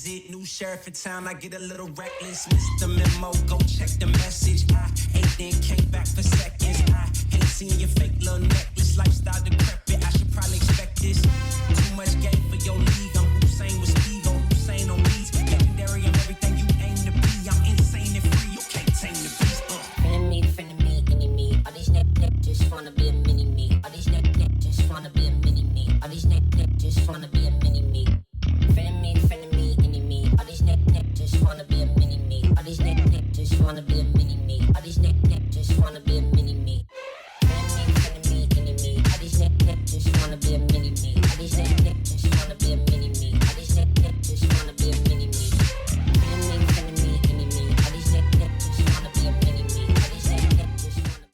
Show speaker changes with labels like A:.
A: exit. New sheriff in town, I get a little reckless. Missed the memo, go check the message. I ate then came back for seconds. I ain't seen your fake little necklace. Lifestyle decrepit, I should probably expect this. Too much game for your league. I'm Hussein with Steve on Hussein on Leeds. Legendary and everything you aim to be. I'm insane and free, you can't tame the beast.
B: Friend of me, enemy. All these neck just wanna be a mini me. All these neck just wanna be a mini me. All these neck just wanna be a mini me. Friend of me, enemy. All these neck just wanna be a mini me. All these neck just wanna be a